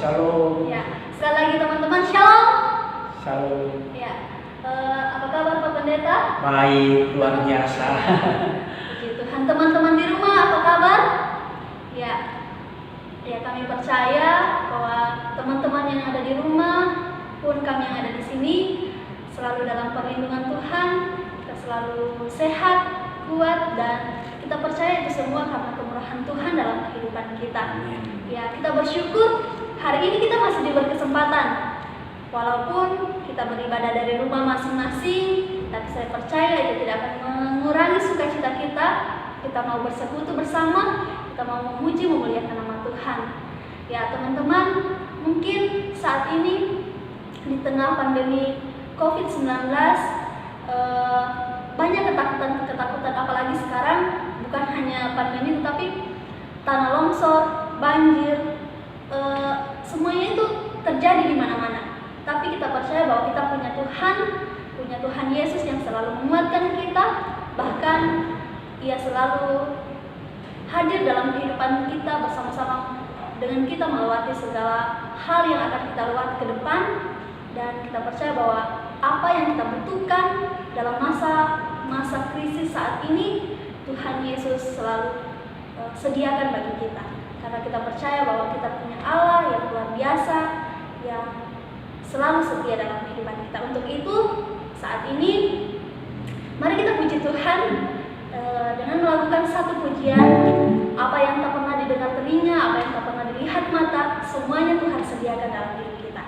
Shalom. Ya, sekali lagi teman-teman, shalom. Shalom. Ya, apa kabar Pak Pendeta? Baik, luar biasa. Puji Tuhan. Teman-teman di rumah, apa kabar? Ya, kami percaya bahwa teman-teman yang ada di rumah pun kami yang ada di sini selalu dalam perlindungan Tuhan, kita selalu sehat, kuat, dan kita percaya itu semua karena kemurahan Tuhan dalam kehidupan kita. Ya, kita bersyukur hari ini kita masih diberi kesempatan. Walaupun kita beribadah dari rumah masing-masing, tapi saya percaya itu tidak akan mengurangi sukacita kita. Kita mau bersekutu bersama, kita mau memuji, memuliakan nama Tuhan. Ya teman-teman, mungkin saat ini di tengah pandemi COVID-19 banyak ketakutan, apalagi sekarang bukan hanya pandemi tetapi tanah longsor, banjir, semuanya itu terjadi di mana-mana. Tapi kita percaya bahwa kita punya Tuhan Yesus yang selalu menguatkan kita, bahkan Ia selalu hadir dalam kehidupan kita bersama-sama dengan kita melewati segala hal yang akan kita lewati ke depan. Dan kita percaya bahwa apa yang kita butuhkan dalam masa krisis saat ini, Tuhan Yesus selalu sediakan bagi kita. Karena kita percaya bahwa kita punya Allah yang luar biasa, yang selalu setia dalam kehidupan kita. Untuk itu, saat ini mari kita puji Tuhan dengan melakukan satu pujian. Apa yang tak pernah didengar telinga, apa yang tak pernah dilihat mata, semuanya Tuhan sediakan dalam diri kita.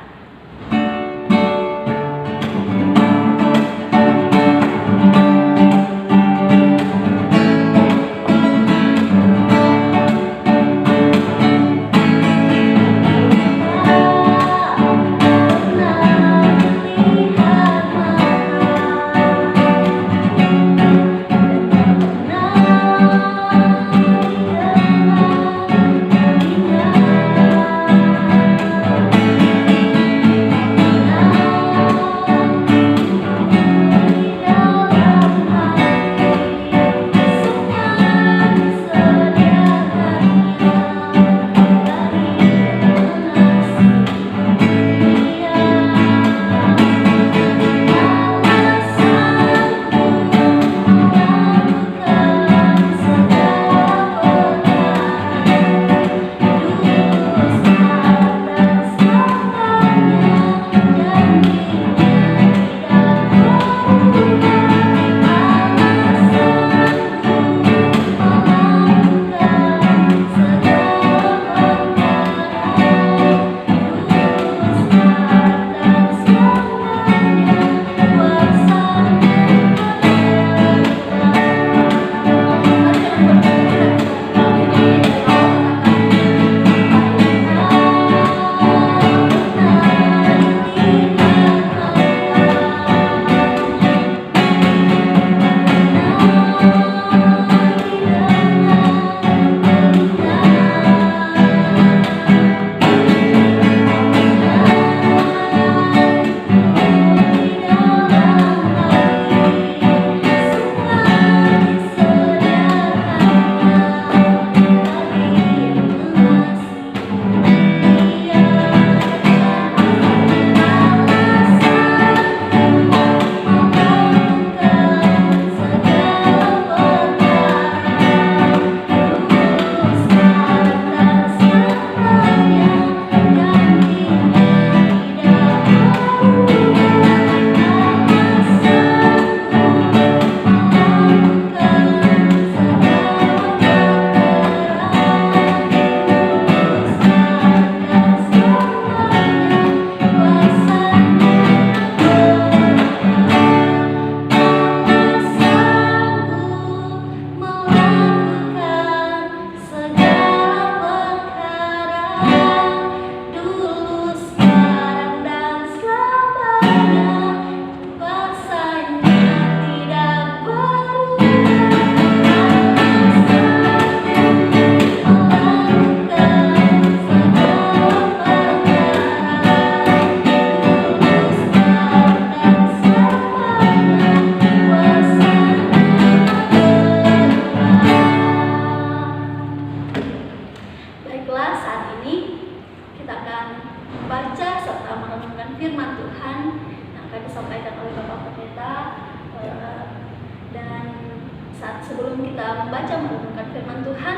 sebelum kita membaca merenungkan firman Tuhan,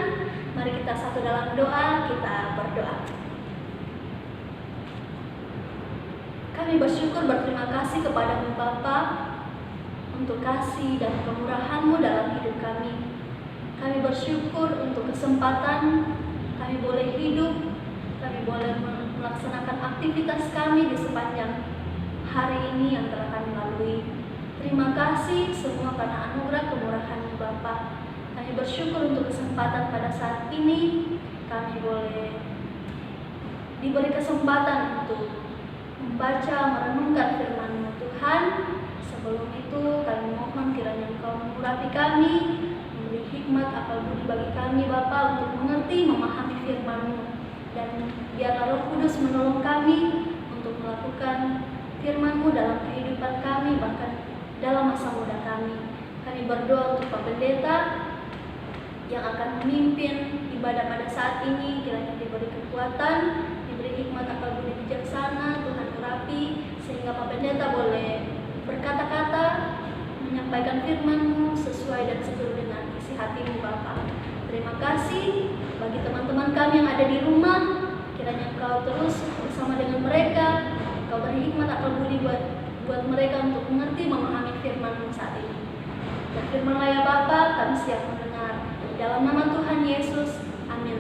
mari kita satu dalam doa, kita berdoa. Kami bersyukur berterima kasih kepada-Mu Bapa untuk kasih dan kemurahan-Mu dalam hidup kami. Kami bersyukur untuk kesempatan kami boleh hidup, kami boleh melaksanakan aktivitas kami di sepanjang hari ini yang telah kami lalui. Terima kasih semua karena anugerah kemurahan-Mu Bapa. Kami bersyukur untuk kesempatan pada saat ini kami boleh diberi kesempatan untuk membaca, merenungkan firman-Mu Tuhan. Sebelum itu kami mohon kiranya Engkau mengurapi kami, memberi hikmat akal budi bagi kami Bapa untuk mengerti, memahami firman-Mu, dan biarlah Roh Kudus menolong kami untuk melakukan firman-Mu dalam kehidupan kami, bahkan dalam masa muda kami. Kami berdoa untuk Pak Pendeta yang akan memimpin ibadah pada saat ini, kiranya diberi kekuatan, diberi hikmat akal budi bijaksana, Tuhan urapi, sehingga Pak Pendeta boleh berkata-kata, menyampaikan firman-Mu sesuai dan seturut dengan isi hati-Mu Bapa. Terima kasih bagi teman-teman kami yang ada di rumah, kiranya Engkau terus bersama dengan mereka, Engkau beri hikmat akal budi buat mereka untuk mengerti, memahami firman-Mu saat ini. Berfirmanlah ya Bapa, kami siap mendengar. Dalam nama Tuhan Yesus, amin.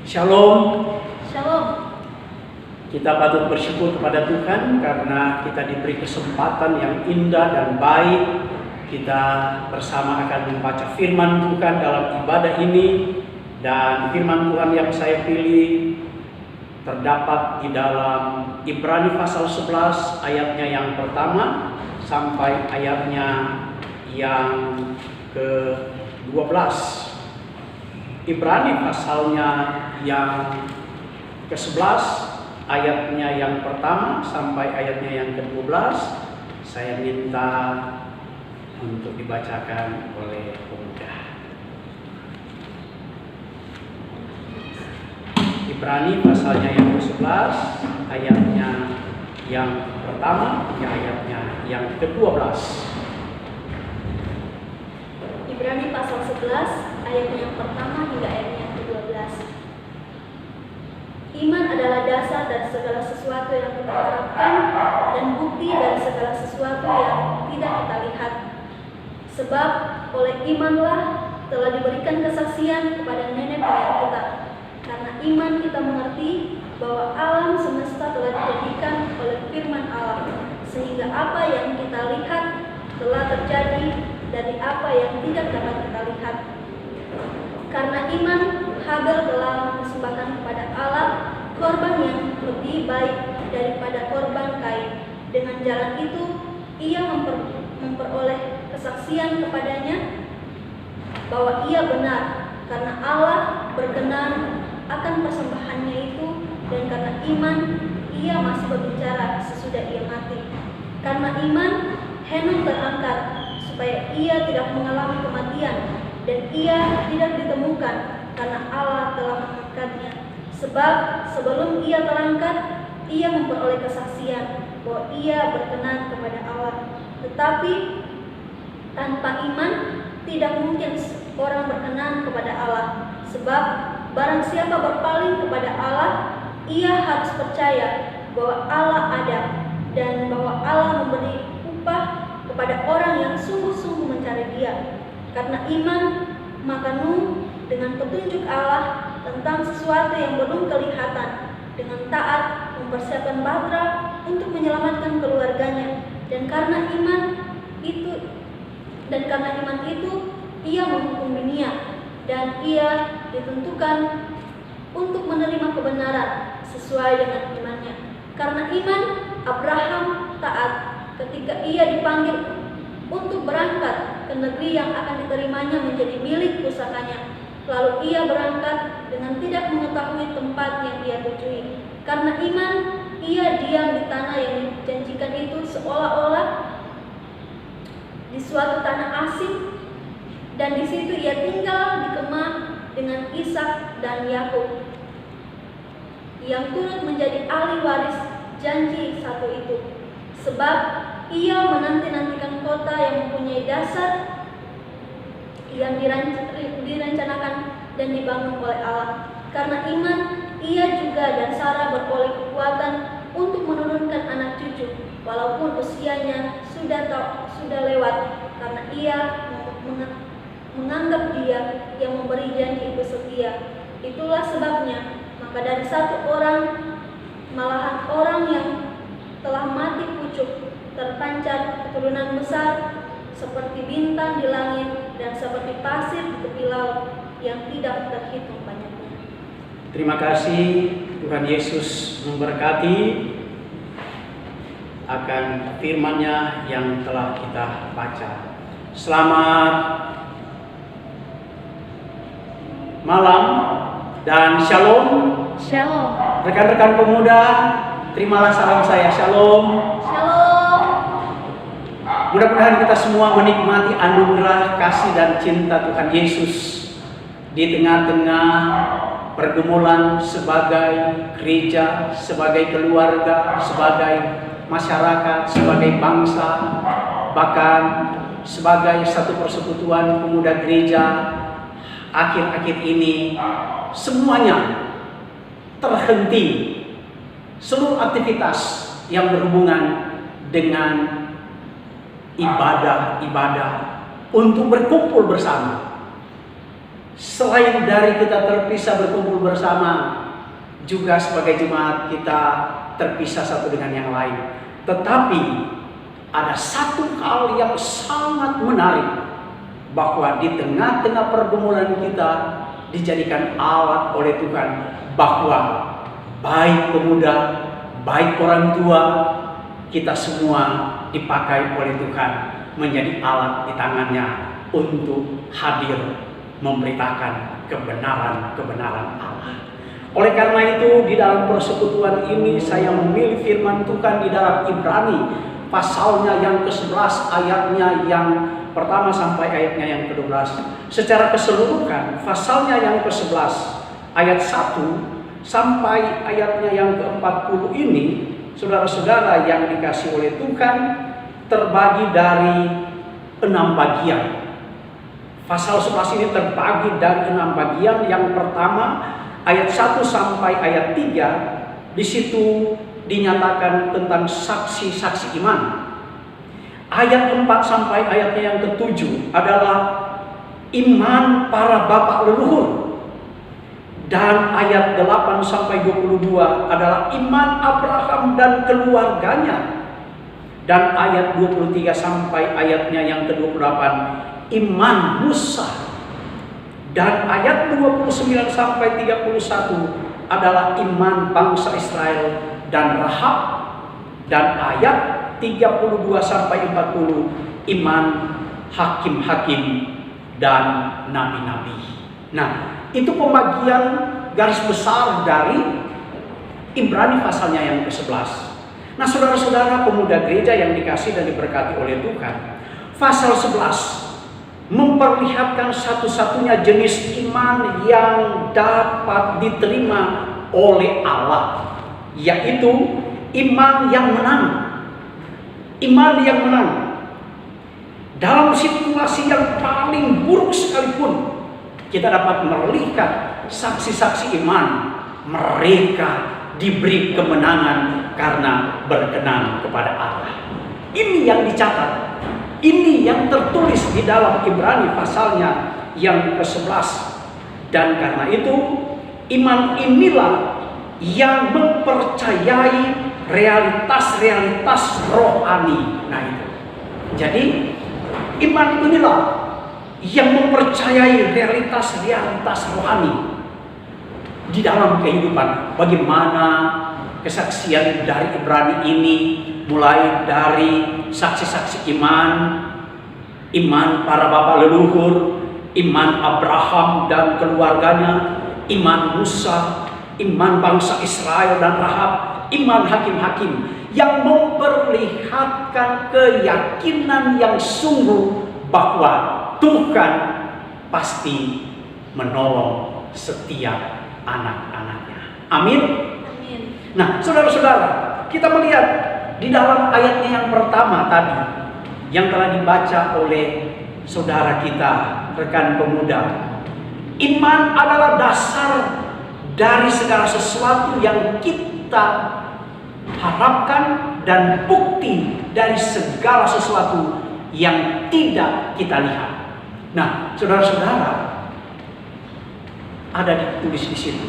Shalom. Shalom. Kita patut bersyukur kepada Tuhan karena kita diberi kesempatan yang indah dan baik. Kita bersama akan membaca firman Tuhan dalam ibadah ini. Dan firman Tuhan yang saya pilih terdapat di dalam Ibrani pasal 11 ayatnya yang pertama sampai ayatnya yang ke-12. Ibrani pasalnya yang ke-11 ayatnya yang pertama sampai ayatnya yang ke-12 saya minta untuk dibacakan oleh pemuda. Ibrani pasalnya yang ke-11 ayatnya yang pertama hingga ayatnya yang ke-12. Ibrani pasal 11 ayatnya yang pertama hingga ayatnya yang ke-12. Iman adalah dasar dari segala sesuatu yang kita harapkan dan bukti dari segala sesuatu yang tidak kita lihat. Sebab oleh imanlah telah diberikan kesaksian kepada nenek moyang kita. Karena iman kita mengerti bahwa alam semesta telah dijadikan oleh firman Allah, sehingga apa yang kita lihat telah terjadi dari apa yang tidak dapat kita lihat. Karena iman, Habel telah mempersembahkan kepada Allah korban yang lebih baik daripada korban Kain. Dengan jalan itu, ia memperoleh kesaksian kepadanya bahwa ia benar, karena Allah berkenan akan persembahannya itu, dan karena iman, ia masih berbicara sesudah ia mati. Karena iman, Henok terangkat supaya ia tidak mengalami kematian, dan ia tidak ditemukan karena Allah telah mengangkatnya. Sebab sebelum ia terangkat, ia memperoleh kesaksian bahwa ia berkenan kepada Allah. Tetapi tanpa iman tidak mungkin orang berkenan kepada Allah. Sebab barang siapa berpaling kepada Allah, ia harus percaya bahwa Allah ada dan bahwa Allah memberi upah kepada orang yang sungguh-sungguh mencari Dia. Karena iman, maka Nuh dengan petunjuk Allah tentang sesuatu yang belum kelihatan, dengan taat mempersiapkan bahtera untuk menyelamatkan keluarganya. Dan karena iman itu ia menghukum dunia, dan ia ditentukan untuk menerima kebenaran sesuai dengan imannya. Karena iman, Abraham taat ketika ia dipanggil untuk berangkat ke negeri yang akan diterimanya menjadi milik pusakanya. Lalu ia berangkat dengan tidak mengetahui tempat yang dia tujui. Karena iman, ia diam di tanah yang dijanjikan itu, seolah-olah di suatu tanah asing, dan di situ ia tinggal di kemah dengan Ishak dan Yakub, yang turut menjadi ahli waris janji satu itu. Sebab ia menanti-nantikan kota yang mempunyai dasar yang direncanakan dan dibangun oleh Allah. Karena iman, ia juga dan Sarah beroleh kekuatan untuk menurunkan anak cucu, walaupun usianya sudah lewat, karena ia menganggap Dia yang memberi janji itu setia. Itulah sebabnya, maka dari satu orang, malahan orang yang telah mati pucuk, terpancar keturunan besar seperti bintang di langit dan seperti pasir di tepi laut yang tidak terhitung banyaknya. Terima kasih, Tuhan Yesus memberkati akan firman-Nya yang telah kita baca. Selamat malam dan shalom. Shalom. Rekan-rekan pemuda, terimalah salam saya. Shalom. Shalom. Mudah-mudahan kita semua menikmati anugerah kasih dan cinta Tuhan Yesus di tengah-tengah pergumulan sebagai gereja, sebagai keluarga, sebagai masyarakat, sebagai bangsa, bahkan sebagai satu persekutuan pemuda gereja. Akhir-akhir ini semuanya terhenti, seluruh aktivitas yang berhubungan dengan ibadah-ibadah untuk berkumpul bersama. Selain dari kita terpisah berkumpul bersama, juga sebagai jemaat kita terpisah satu dengan yang lain. Tetapi ada satu hal yang sangat menarik, bahwa di tengah-tengah pergumulan kita dijadikan alat oleh Tuhan, bahwa baik pemuda, baik orang tua, kita semua dipakai oleh Tuhan menjadi alat di tangannya untuk hadir memberitakan kebenaran-kebenaran Allah. Oleh karena itu, di dalam persekutuan ini saya memilih firman Tuhan di dalam Ibrani pasalnya yang ke-11, ayatnya yang pertama sampai ayatnya yang ke-12. Secara keseluruhan, pasalnya yang ke-11 ayat 1 sampai ayatnya yang ke-40 ini, saudara-saudara yang dikasih oleh Tuhan, terbagi dari 6 bagian. Pasal 11 ini terbagi dari 6 bagian. Yang pertama, ayat 1 sampai ayat 3, di situ dinyatakan tentang saksi-saksi iman. Ayat 4 sampai ayatnya yang ke-7 adalah iman para bapak leluhur. Dan ayat 8 sampai 22 adalah iman Abraham dan keluarganya. Dan ayat 23 sampai ayatnya yang ke-28 iman Musa. Dan ayat 29 sampai 31 adalah iman bangsa Israel dan Rahab. Dan ayat 32 sampai 40 iman hakim-hakim dan nabi-nabi. Nah, itu pembagian garis besar dari Ibrani pasalnya yang ke-11. Nah, saudara-saudara pemuda gereja yang dikasih dan diberkati oleh Tuhan, pasal 11 memperlihatkan satu-satunya jenis iman yang dapat diterima oleh Allah, yaitu iman yang menang. Iman yang menang dalam situasi yang paling buruk sekalipun, kita dapat melihat saksi-saksi iman. Mereka diberi kemenangan karena berkenan kepada Allah. Ini yang dicatat, ini yang tertulis di dalam Ibrani pasalnya yang ke-11. Dan karena itu iman inilah yang mempercayai realitas-realitas rohani. Nah itu. Jadi iman inilah yang mempercayai realitas-realitas rohani di dalam kehidupan. Bagaimana kesaksian dari Ibrani ini, mulai dari saksi-saksi iman, iman para bapak leluhur, iman Abraham dan keluarganya, iman Musa, iman bangsa Israel dan Rahab, iman hakim-hakim, yang memperlihatkan keyakinan yang sungguh bahwa Tuhan pasti menolong setiap anak-anaknya. Amin. Amin. Nah, saudara-saudara, kita melihat di dalam ayatnya yang pertama tadi yang telah dibaca oleh saudara kita, rekan pemuda. Iman adalah dasar dari segala sesuatu yang kita harapkan dan bukti dari segala sesuatu yang tidak kita lihat. Nah, saudara-saudara, ada ditulis di situ.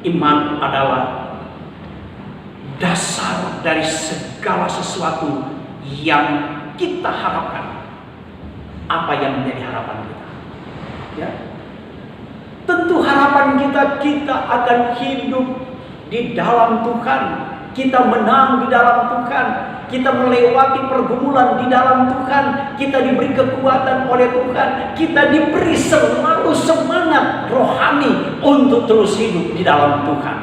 Iman adalah dasar dari segala sesuatu yang kita harapkan. Apa yang menjadi harapan kita? Ya. Tentu harapan kita akan hidup di dalam Tuhan. Kita menang di dalam Tuhan. Kita melewati pergumulan di dalam Tuhan. Kita diberi kekuatan oleh Tuhan. Kita diberi selalu semangat rohani untuk terus hidup di dalam Tuhan.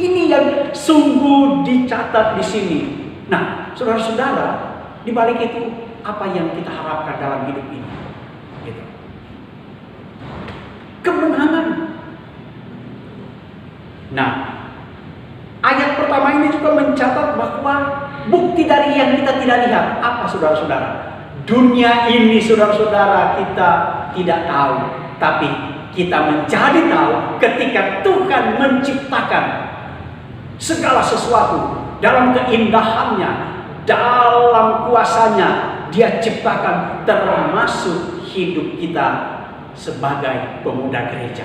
Ini yang sungguh dicatat di sini. Nah, saudara-saudara, di balik itu apa yang kita harapkan dalam hidup ini? Gitu. Kemenangan. Nah, ayat pertama ini juga mencatat bahwa bukti dari yang kita tidak lihat. Apa, saudara-saudara? Dunia ini, saudara-saudara, kita tidak tahu. Tapi kita menjadi tahu ketika Tuhan menciptakan segala sesuatu dalam keindahannya, dalam kuasanya. Dia ciptakan termasuk hidup kita sebagai pemuda gereja.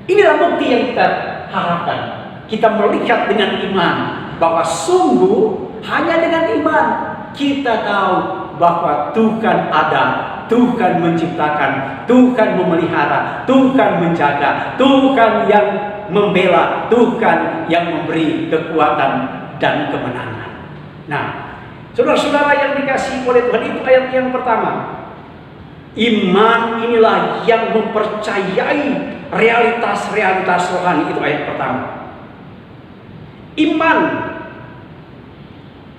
Inilah bukti yang kita harapkan. Kita melihat dengan iman bahwa sungguh hanya dengan iman kita tahu bahwa Tuhan ada, Tuhan menciptakan, Tuhan memelihara, Tuhan menjaga, Tuhan yang membela, Tuhan yang memberi kekuatan dan kemenangan. Nah, saudara-saudara yang dikasihi oleh Tuhan, itu ayat yang pertama. Iman inilah yang mempercayai realitas-realitas rohani. Itu ayat pertama. Iman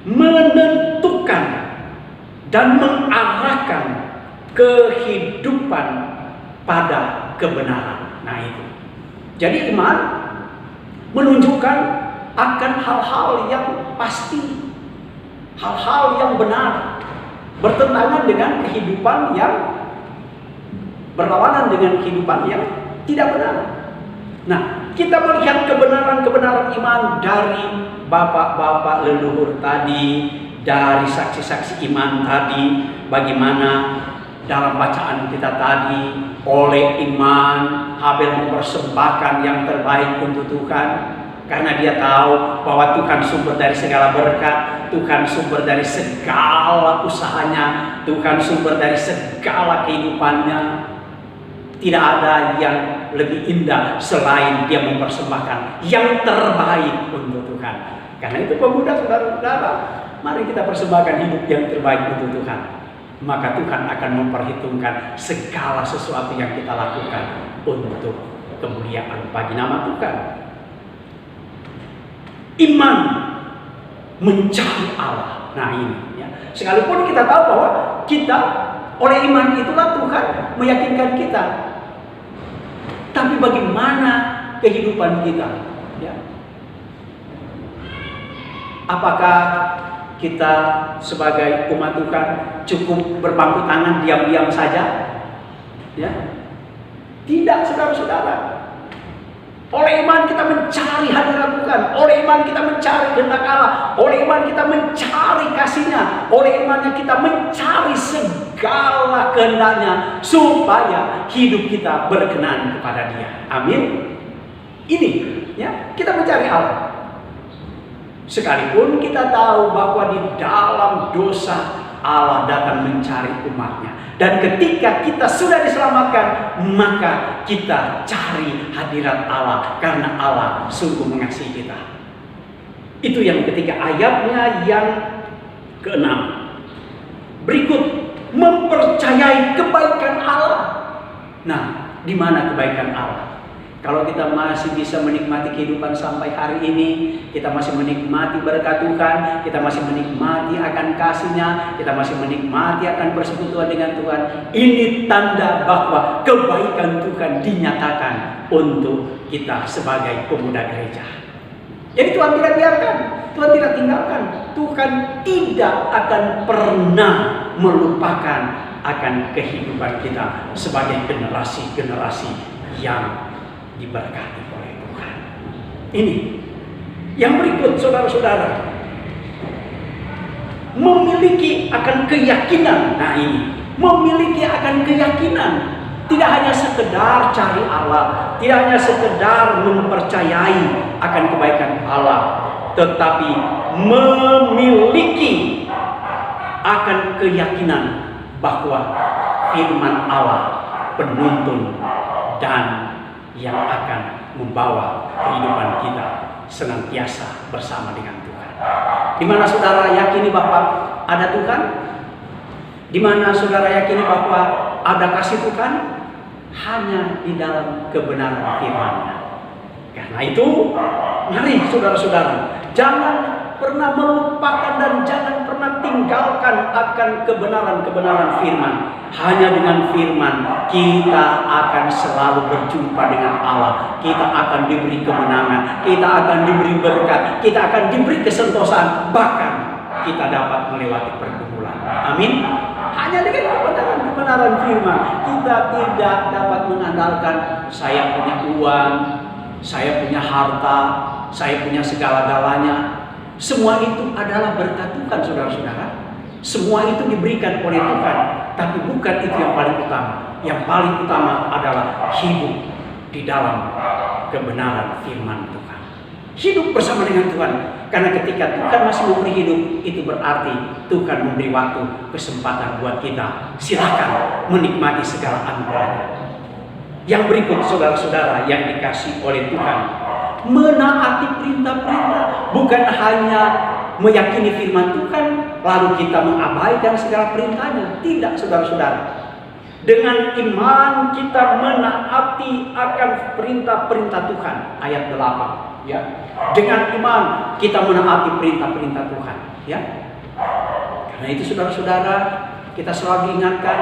menentukan dan mengarahkan kehidupan pada kebenaran. Nah itu. Jadi iman menunjukkan akan hal-hal yang pasti, hal-hal yang benar, bertentangan dengan kehidupan yang berlawanan dengan kehidupan yang tidak benar. Nah, kita melihat kebenaran-kebenaran iman dari bapak-bapak leluhur tadi, dari saksi-saksi iman tadi, bagaimana dalam bacaan kita tadi, oleh iman Habel mempersembahkan yang terbaik untuk Tuhan, karena dia tahu bahwa Tuhan sumber dari segala berkat, Tuhan sumber dari segala usahanya, Tuhan sumber dari segala kehidupannya. Tidak ada yang lebih indah selain dia mempersembahkan yang terbaik untuk Tuhan. Karena itu pemuda, saudara-saudara, mari kita persembahkan hidup yang terbaik untuk Tuhan. Maka Tuhan akan memperhitungkan segala sesuatu yang kita lakukan untuk kemuliaan bagi nama Tuhan. Iman mencari Allah. Nah ini ya. Sekalipun kita tahu bahwa kita oleh iman itulah Tuhan meyakinkan kita. Tapi bagaimana kehidupan kita? Ya. Apakah kita sebagai umat Tuhan cukup berpangku tangan diam-diam saja? Ya. Tidak, saudara-saudara. Oleh iman kita mencari hadirat Tuhan. Oleh iman kita mencari kehendak Allah. Oleh iman kita mencari kasih-Nya. Oleh imannya kita mencari segala kehendaknya supaya hidup kita berkenan kepada Dia. Amin. Ini ya, kita mencari Allah. Sekalipun kita tahu bahwa di dalam dosa Allah datang mencari umatnya. Dan ketika kita sudah diselamatkan, maka kita cari hadirat Allah karena Allah sungguh mengasihi kita. Itu yang ketiga, ayatnya yang ke-6. Berikut, mempercayai kebaikan Allah. Nah, di mana kebaikan Allah? Kalau kita masih bisa menikmati kehidupan sampai hari ini, kita masih menikmati berkat Tuhan, kita masih menikmati akan kasih-Nya, kita masih menikmati akan persekutuan dengan Tuhan, ini tanda bahwa kebaikan Tuhan dinyatakan untuk kita sebagai pemuda gereja. Jadi Tuhan tidak biarkan, Tuhan tidak tinggalkan, Tuhan tidak akan pernah melupakan akan kehidupan kita sebagai generasi-generasi yang diberkati oleh Tuhan. Ini yang berikut, saudara-saudara, memiliki akan keyakinan. Nah ini, memiliki akan keyakinan, tidak hanya sekedar cari Allah, tidak hanya sekedar mempercayai akan kebaikan Allah, tetapi memiliki akan keyakinan bahwa firman Allah penuntun dan yang akan membawa kehidupan kita senantiasa bersama dengan Tuhan. Di mana saudara yakini bahwa ada Tuhan? Di mana saudara yakini bahwa ada kasih Tuhan? Hanya di dalam kebenaran firman-Nya. Karena itu, mari saudara-saudara, jangan pernah melupakan dan jangan pernah tinggalkan akan kebenaran-kebenaran firman. Hanya dengan firman kita akan selalu berjumpa dengan Allah. Kita akan diberi kemenangan, kita akan diberi berkat, kita akan diberi kesentosaan, bahkan kita dapat melewati pergumulan. Amin. Hanya dengan kebenaran firman, kita tidak dapat mengandalkan saya punya uang, saya punya harta, saya punya segala-galanya. Semua itu adalah berkat Tuhan, saudara-saudara. Semua itu diberikan oleh Tuhan, tapi bukan itu yang paling utama. Yang paling utama adalah hidup di dalam kebenaran firman Tuhan. Hidup bersama dengan Tuhan. Karena ketika Tuhan masih memberi hidup, itu berarti Tuhan memberi waktu, kesempatan buat kita. Silakan menikmati segala anugerah-Nya. Yang berikut, saudara-saudara yang dikasih oleh Tuhan, menaati perintah-perintah, bukan hanya meyakini firman Tuhan lalu kita mengabaikan segala perintahnya. Tidak, saudara-saudara. Dengan iman kita menaati akan perintah-perintah Tuhan. Ayat 8, ya. Dengan iman kita menaati perintah-perintah Tuhan, ya. Karena itu saudara-saudara, kita selalu diingatkan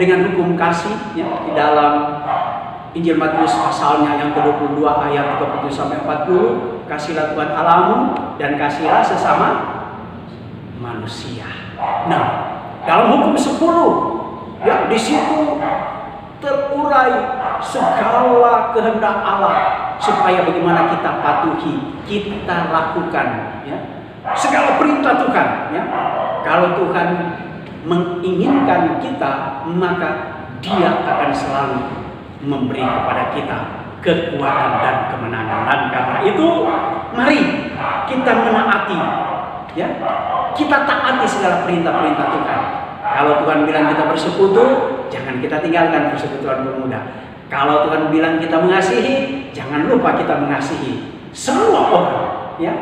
dengan hukum kasih, ya, di dalam Injil Matius pasalnya yang ke-22 ayat 37 sampai 40, kasihlah Tuhan Allahmu dan kasihlah sesama manusia. Nah, dalam hukum 10, ya, di situ terurai segala kehendak Allah supaya bagaimana kita patuhi, kita lakukan, ya, segala perintah Tuhan, ya. Kalau Tuhan menginginkan kita, maka Dia akan selalu memberi kepada kita kekuatan dan kemenangan. Dan karena itu, mari kita menaati, ya, kita taati segala perintah-perintah Tuhan. Kalau Tuhan bilang kita bersekutu, jangan kita tinggalkan persekutuan pemuda. Kalau Tuhan bilang kita mengasihi, jangan lupa kita mengasihi semua orang, ya.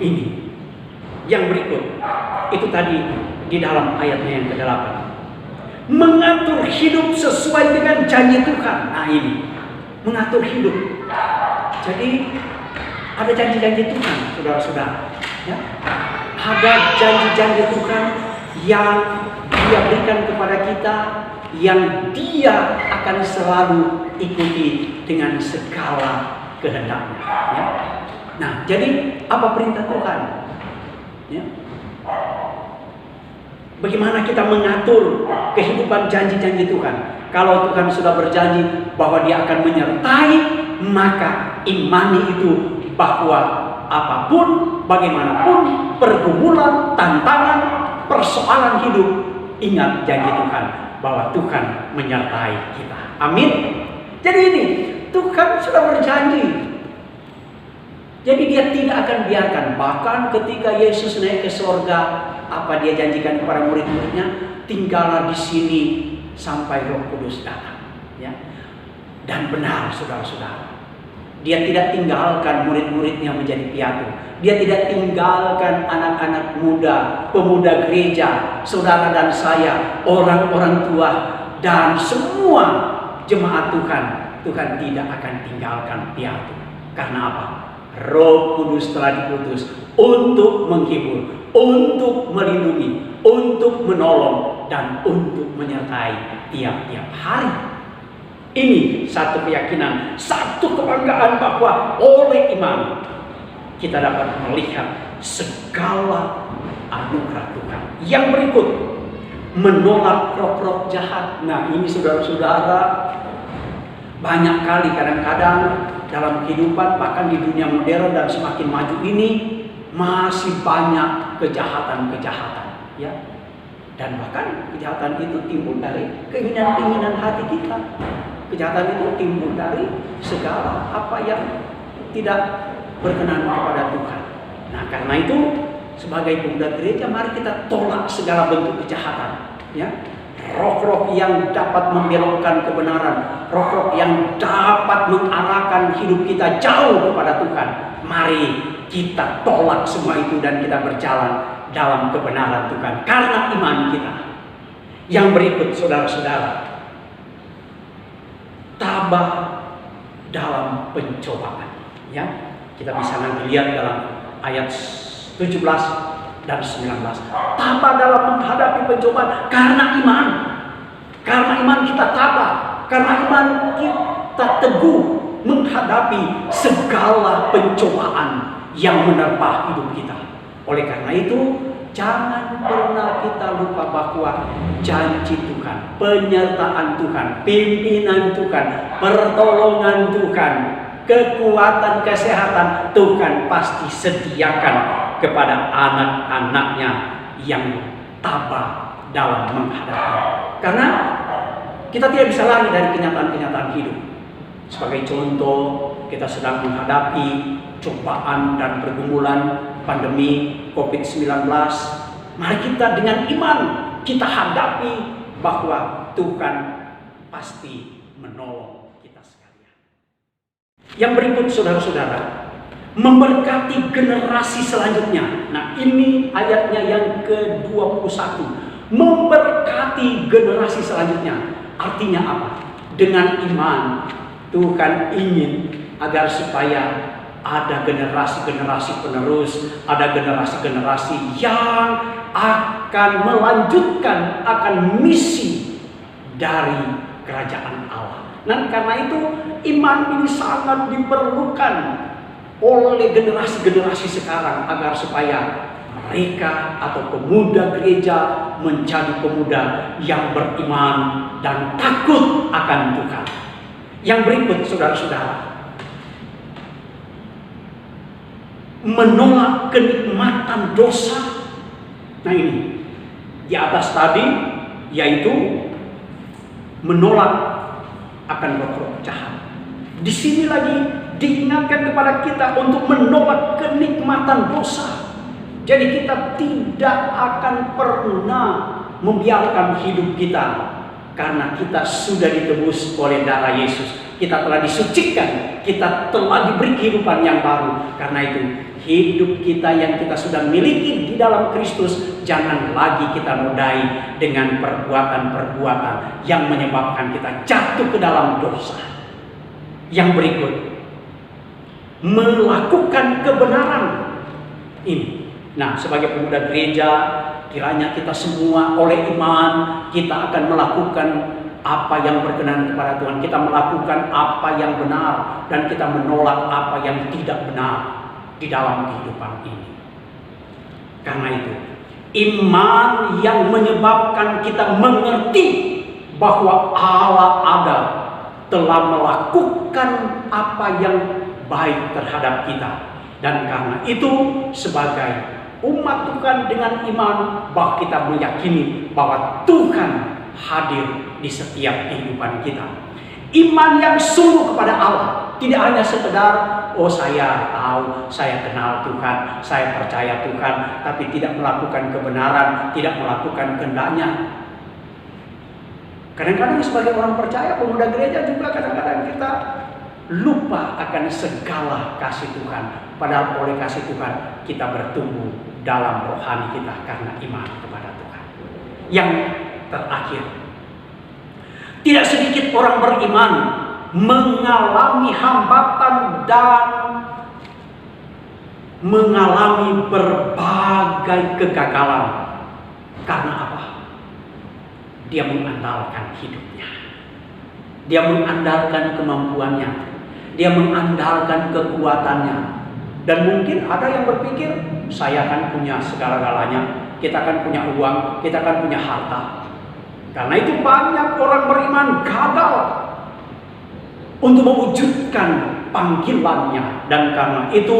Ini yang berikut, itu tadi di dalam ayatnya yang ke-8. Mengatur hidup sesuai dengan janji Tuhan. Nah ini, mengatur hidup. Jadi ada janji-janji Tuhan, saudara-saudara, ya. Ada janji-janji Tuhan yang Dia berikan kepada kita, yang Dia akan selalu ikuti dengan segala kehendaknya, ya. Nah, jadi apa perintah Tuhan? Ya. Bagaimana kita mengatur kehidupan janji-janji Tuhan? Kalau Tuhan sudah berjanji bahwa Dia akan menyertai, maka imani itu bahwa apapun, bagaimanapun pergumulan, tantangan, persoalan hidup, ingat janji Tuhan bahwa Tuhan menyertai kita. Amin. Jadi ini, Tuhan sudah berjanji. Jadi Dia tidak akan biarkan. Bahkan ketika Yesus naik ke surga, apa Dia janjikan kepada murid-muridnya? Tinggallah di sini sampai Roh Kudus datang, ya. Dan benar, saudara-saudara, Dia tidak tinggalkan murid-muridnya menjadi piatu. Dia tidak tinggalkan anak-anak muda, pemuda gereja, saudara dan saya, orang-orang tua, dan semua jemaat Tuhan Tuhan tidak akan tinggalkan piatu. Karena apa? Roh Kudus telah diputus untuk menghibur, untuk melindungi, untuk menolong, dan untuk menyertai tiap-tiap hari. Ini satu keyakinan, satu kebanggaan bahwa oleh iman kita dapat melihat segala anugerah Tuhan. Yang berikut, menolak roh-roh jahat. Nah, ini saudara-saudara, banyak kali kadang-kadang dalam kehidupan, bahkan di dunia modern dan semakin maju ini, masih banyak kejahatan-kejahatan, ya. Dan bahkan kejahatan itu timbul dari keinginan-keinginan hati kita. Kejahatan itu timbul dari segala apa yang tidak berkenan kepada Tuhan. Nah, karena itu sebagai pemuda gereja, mari kita tolak segala bentuk kejahatan, ya. Roh-roh yang dapat membelokkan kebenaran, roh-roh yang dapat mengarahkan hidup kita jauh kepada Tuhan. Mari kita tolak semua itu dan kita berjalan dalam kebenaran Tuhan karena iman kita. Yang berikut, saudara-saudara, tabah dalam pencobaan, ya. Kita bisa nanti lihat dalam ayat 17 dan 19. Tabah dalam menghadapi pencobaan karena iman. Karena iman kita tabah, karena iman kita teguh menghadapi segala pencobaan yang menerpa hidup kita. Oleh karena itu, jangan pernah kita lupa bahwa janji Tuhan, penyertaan Tuhan, pimpinan Tuhan, pertolongan Tuhan, kekuatan, kesehatan Tuhan pasti sediakan kepada anak-anaknya yang tabah dalam menghadapi. Karena kita tidak bisa lari dari kenyataan-kenyataan hidup. Sebagai contoh, kita sedang menghadapi cobaan dan pergumulan pandemi COVID-19. Mari kita dengan iman kita hadapi bahwa Tuhan pasti menolong kita sekalian. Yang berikut, saudara-saudara, memberkati generasi selanjutnya. Nah, ini ayatnya yang ke-21. Memberkati generasi selanjutnya. Artinya apa? Dengan iman Tuhan ingin agar supaya ada generasi-generasi penerus, ada generasi-generasi yang akan melanjutkan akan misi dari kerajaan Allah. Dan karena itu iman ini sangat diperlukan oleh generasi-generasi sekarang agar supaya mereka atau pemuda gereja menjadi pemuda yang beriman dan takut akan Tuhan. Yang berikut, saudara-saudara, menolak kenikmatan dosa. Nah, ini di atas tadi, yaitu menolak akan roh-roh jahat. Di sini lagi diingatkan kepada kita untuk menolak kenikmatan dosa. Jadi kita tidak akan pernah membiarkan hidup kita, karena kita sudah ditebus oleh darah Yesus. Kita telah disucikan, kita telah diberi kehidupan yang baru. Karena itu hidup kita yang kita sudah miliki di dalam Kristus, jangan lagi kita nodai dengan perbuatan-perbuatan yang menyebabkan kita jatuh ke dalam dosa. Yang berikut, melakukan kebenaran ini. Nah, sebagai pemuda gereja, kiranya kita semua oleh iman kita akan melakukan apa yang berkenan kepada Tuhan. Kita melakukan apa yang benar dan kita menolak apa yang tidak benar di dalam kehidupan ini. Karena itu, iman yang menyebabkan kita mengerti bahwa Allah ada, telah melakukan apa yang baik terhadap kita. Dan karena itu, sebagai umat Tuhan dengan iman, bahwa kita meyakini bahwa Tuhan hadir di setiap kehidupan kita. Iman yang sungguh kepada Allah, tidak hanya sekedar saya tahu, saya kenal Tuhan, saya percaya Tuhan, tapi tidak melakukan kebenaran, tidak melakukan kehendak-Nya. Kadang-kadang sebagai orang percaya, pemuda gereja juga kadang-kadang kita lupa akan segala kasih Tuhan. Padahal oleh kasih Tuhan kita bertumbuh dalam rohani kita karena iman kepada Tuhan. Yang terakhir, tidak sedikit orang beriman mengalami hambatan dan mengalami berbagai kegagalan. Karena apa? Dia mengandalkan hidupnya. Dia mengandalkan kemampuannya. Dia mengandalkan kekuatannya. Dan mungkin ada yang berpikir, saya akan punya segala-galanya. Kita akan punya uang, kita akan punya harta. Karena itu banyak orang beriman gagal untuk mewujudkan panggilannya. Dan karena itu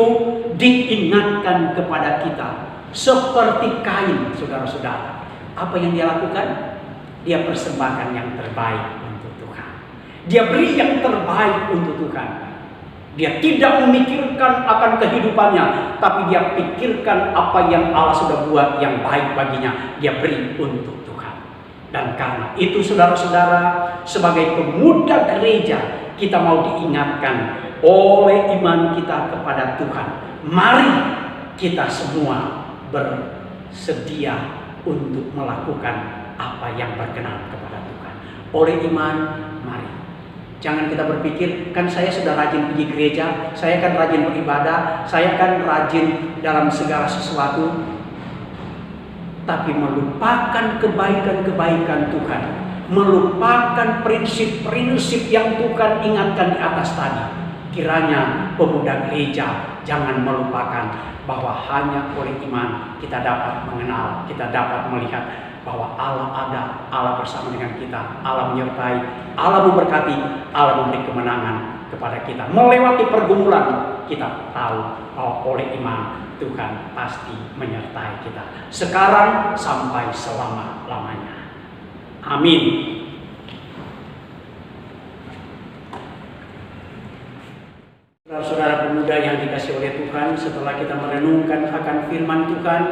diingatkan kepada kita. Seperti Kain, saudara-saudara. Apa yang dia lakukan? Dia persembahkan yang terbaik untuk Tuhan. Dia beri yang terbaik untuk Tuhan. Dia tidak memikirkan akan kehidupannya, tapi dia pikirkan apa yang Allah sudah buat yang baik baginya. Dia beri untuk Tuhan. Dan karena itu saudara-saudara, sebagai pemuda gereja, kita mau diingatkan oleh iman kita kepada Tuhan. Mari kita semua bersedia untuk melakukan apa yang berkenan kepada Tuhan. Oleh iman, mari. Jangan kita berpikir, kan saya sudah rajin pergi gereja, saya kan rajin beribadah, saya kan rajin dalam segala sesuatu. Tapi melupakan kebaikan-kebaikan Tuhan, melupakan prinsip-prinsip yang Tuhan ingatkan di atas tadi. Kiranya pemuda gereja jangan melupakan bahwa hanya oleh iman kita dapat mengenal, kita dapat melihat bahwa Allah ada, Allah bersama dengan kita, Allah menyertai, Allah memberkati, Allah memberi kemenangan kepada kita. Melewati pergumulan, kita tahu bahwa oleh iman Tuhan pasti menyertai kita. Sekarang sampai selama-lamanya. Amin. Saudara-saudara pemuda yang dikasihi oleh Tuhan, setelah kita merenungkan akan firman Tuhan,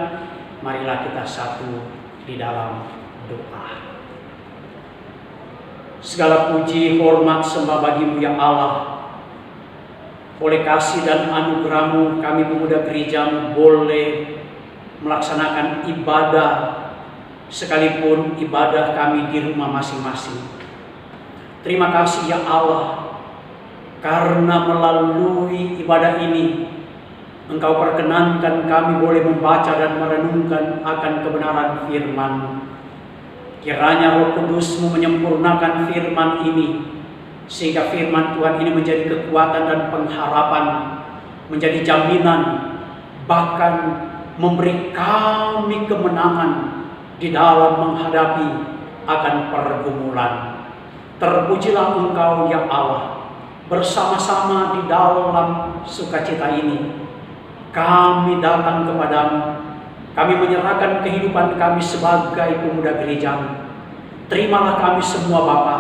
marilah kita satu di dalam doa. Segala puji, hormat, sembah bagi-Mu ya Allah. Oleh kasih dan anugerah-Mu, kami pemuda gereja boleh melaksanakan ibadah, sekalipun ibadah kami di rumah masing-masing. Terima kasih ya Allah, karena melalui ibadah ini Engkau perkenankan kami boleh membaca dan merenungkan akan kebenaran firman-Mu. Kiranya Roh Kudus-Mu menyempurnakan firman ini, sehingga firman Tuhan ini menjadi kekuatan dan pengharapan, menjadi jaminan, bahkan memberi kami kemenangan di dalam menghadapi akan pergumulan. Terpujilah Engkau ya Allah, bersama-sama di dalam sukacita ini. Kami datang kepadamu, kami menyerahkan kehidupan kami sebagai pemuda gereja-Mu. Terimalah kami semua Bapa,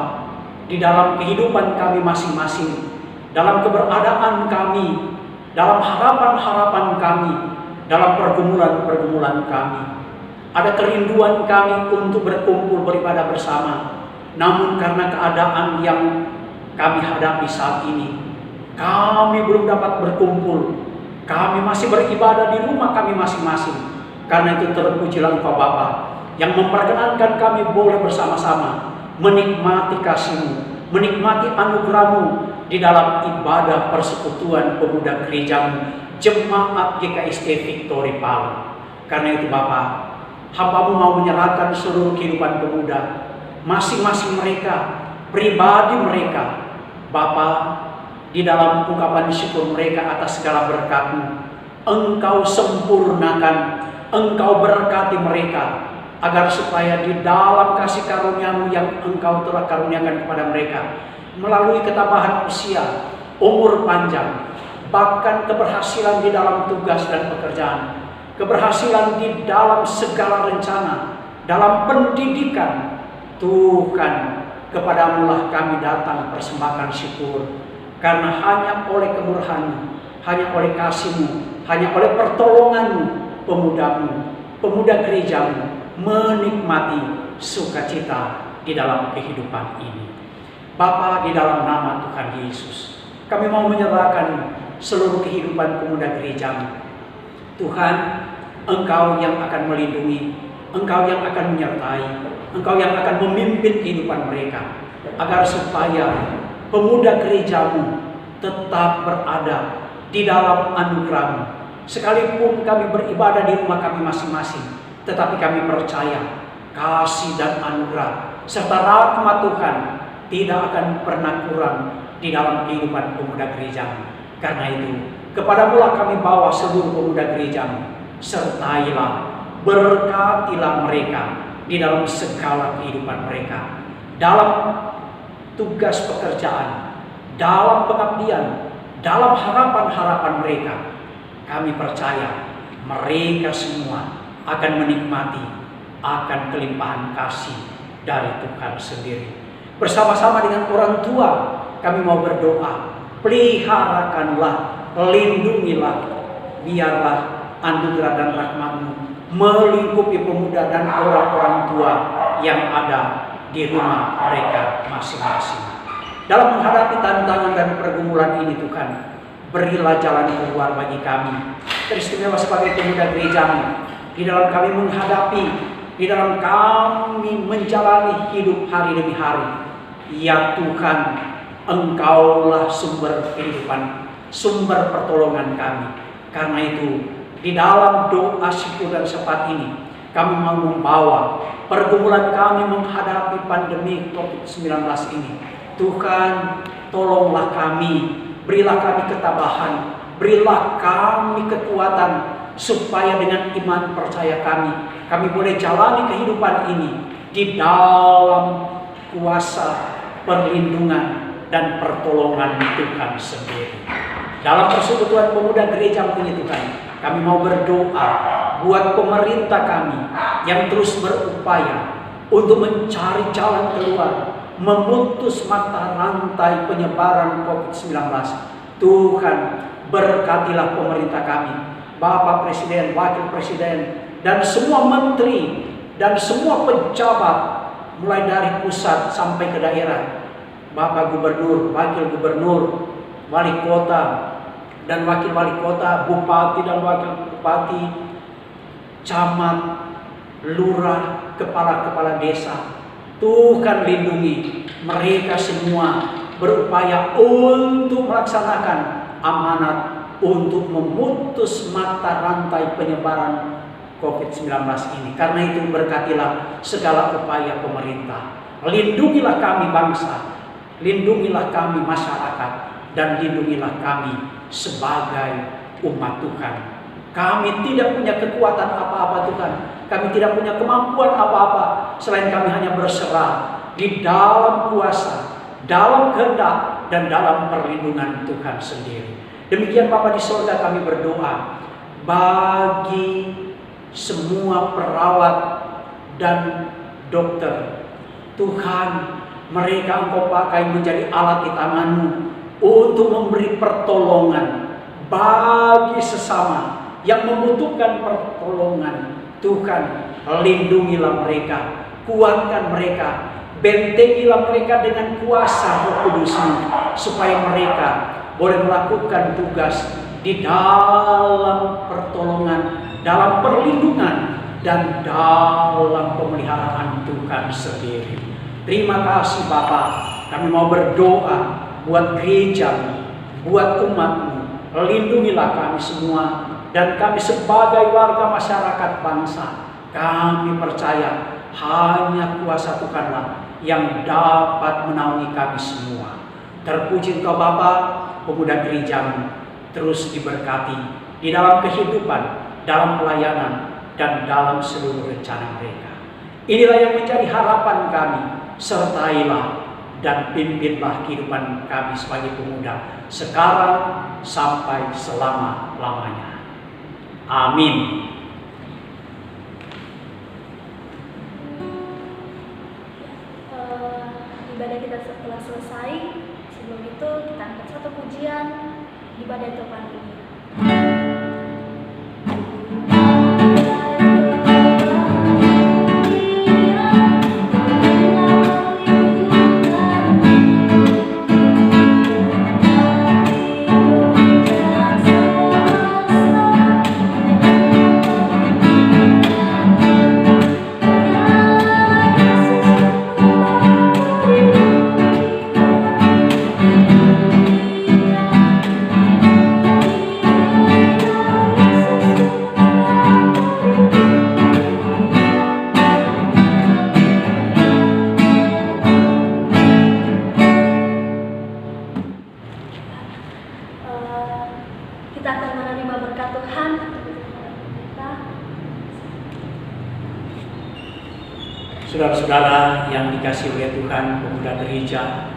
di dalam kehidupan kami masing-masing, dalam keberadaan kami, dalam harapan-harapan kami, dalam pergumulan-pergumulan kami. Ada kerinduan kami untuk berkumpul beribadah bersama, namun karena keadaan yang kami hadapi saat ini, kami belum dapat berkumpul. Kami masih beribadah di rumah kami masing-masing. Karena itu terpujilah Engkau Bapa yang memperkenankan kami boleh bersama-sama menikmati kasih-Mu, menikmati anugerah-Mu di dalam ibadah persekutuan pemuda gereja-Mu, Jemaat GKST Victory Palu. Karena itu Bapa, hamba-Mu mau menyerahkan seluruh kehidupan pemuda, masing-masing mereka, pribadi mereka, Bapa, di dalam ungkapan syukur mereka atas segala berkat-Mu. Engkau sempurnakan, Engkau berkati mereka, agar supaya di dalam kasih karunia-Mu yang Engkau telah karuniakan kepada mereka, melalui ketabahan usia, umur panjang, bahkan keberhasilan di dalam tugas dan pekerjaan, keberhasilan di dalam segala rencana, dalam pendidikan, Tuhan, kepadamu lah kami datang persembahkan syukur. Karena hanya oleh kemurahan-Mu, hanya oleh kasih-Mu, hanya oleh pertolongan-Mu, pemuda-Mu, pemuda gereja-Mu menikmati sukacita di dalam kehidupan ini. Bapa, di dalam nama Tuhan Yesus, kami mau menyerahkan seluruh kehidupan pemuda gereja-Mu. Tuhan, Engkau yang akan melindungi, Engkau yang akan menyertai, Engkau yang akan memimpin kehidupan mereka, agar supaya pemuda gerejamu tetap berada di dalam anugerah-Mu. Sekalipun kami beribadah di rumah kami masing-masing, tetapi kami percaya kasih dan anugerah serta rahmat Tuhan tidak akan pernah kurang di dalam kehidupan pemuda gerejamu. Karena itu, kepadamu lah kami bawa seluruh pemuda gerejamu. Sertailah, berkatilah mereka di dalam segala kehidupan mereka, dalam tugas pekerjaan, dalam pengabdian, dalam harapan-harapan mereka. Kami percaya mereka semua akan menikmati akan kelimpahan kasih dari Tuhan sendiri. Bersama-sama dengan orang tua kami mau berdoa, peliharakanlah, lindungilah, biarlah anugerah dan rahmat-Mu melingkupi pemuda dan orang-orang tua yang ada di rumah mereka masing-masing. Dalam menghadapi tantangan dan pergumulan ini Tuhan, berilah jalan keluar bagi kami, teristimewa sebagai pemuda gereja-Mu, di dalam kami menghadapi, di dalam kami menjalani hidup hari demi hari. Ya Tuhan, Engkaulah sumber kehidupan, sumber pertolongan kami. Karena itu, di dalam doa syukur dan syafaat ini, kami mau membawa pergumulan kami menghadapi pandemi COVID-19 ini. Tuhan, tolonglah kami, berilah kami ketabahan, berilah kami kekuatan, supaya dengan iman percaya kami boleh jalani kehidupan ini di dalam kuasa perlindungan dan pertolongan Tuhan sendiri. Dalam persekutuan pemuda gereja ini Tuhan, kami mau berdoa buat pemerintah kami yang terus berupaya untuk mencari jalan keluar, memutus mata rantai penyebaran COVID-19. Tuhan, berkatilah pemerintah kami, Bapak Presiden, Wakil Presiden, dan semua menteri, dan semua pejabat, mulai dari pusat sampai ke daerah, Bapak Gubernur, Wakil Gubernur, Wali Kota, dan Wakil Wali Kota, Bupati dan Wakil Bupati, Camat, Lurah, Kepala-Kepala Desa. Tuhan lindungi mereka semua, berupaya untuk melaksanakan amanat untuk memutus mata rantai penyebaran COVID-19 ini. Karena itu berkatilah segala upaya pemerintah. Lindungilah kami bangsa, lindungilah kami masyarakat, dan lindungilah kami sebagai umat Tuhan. Kami tidak punya kekuatan apa-apa Tuhan. Kami tidak punya kemampuan apa-apa selain kami hanya berserah di dalam kuasa, dalam kehendak, dan dalam perlindungan Tuhan sendiri. Demikian Bapa di surga, kami berdoa bagi semua perawat dan dokter. Tuhan, mereka Engkau pakai menjadi alat di tangan-Mu untuk memberi pertolongan bagi sesama yang membutuhkan pertolongan. Tuhan, lindungilah mereka, kuatkan mereka, bentengilah mereka dengan kuasa Roh Kudus-Mu, supaya mereka boleh melakukan tugas di dalam pertolongan, dalam perlindungan, dan dalam pemeliharaan Tuhan sendiri. Terima kasih Bapa, kami mau berdoa buat gereja, buat umat-Mu. Lindungilah kami semua, dan kami sebagai warga masyarakat bangsa, kami percaya hanya kuasa Tuhanlah yang dapat menaungi kami semua. Terpuji Engkau Bapa, pemuda gereja-Mu terus diberkati di dalam kehidupan, dalam pelayanan, dan dalam seluruh rencana mereka. Inilah yang menjadi harapan kami. Sertailah dan pimpinlah kehidupan kami sebagai pemuda, sekarang sampai selama-lamanya. Amin. Ibadah kita telah selesai. Sebelum itu kita angkat satu pujian ibadah Tuhan ini. Yesus Saudara-saudara yang dikasihi oleh Tuhan, pemuda gereja,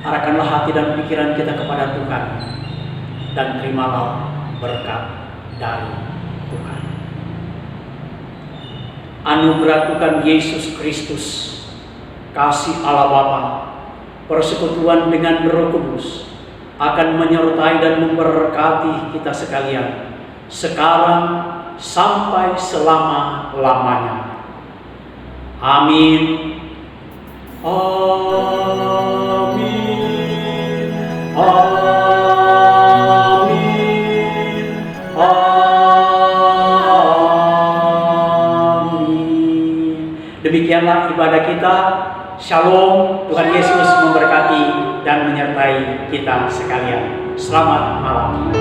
arahkanlah hati dan pikiran kita kepada Tuhan dan terimalah berkat dari Tuhan. Anugerah Tuhan Yesus Kristus, kasih Allah Bapa, persekutuan dengan Roh Kudus akan menyertai dan memberkati kita sekalian sekarang sampai selama-lamanya. Amin. Amin. Amin. Amin. Demikianlah ibadah kita. Shalom. Tuhan Yesus memberkati dan menyertai kita sekalian. Selamat malam.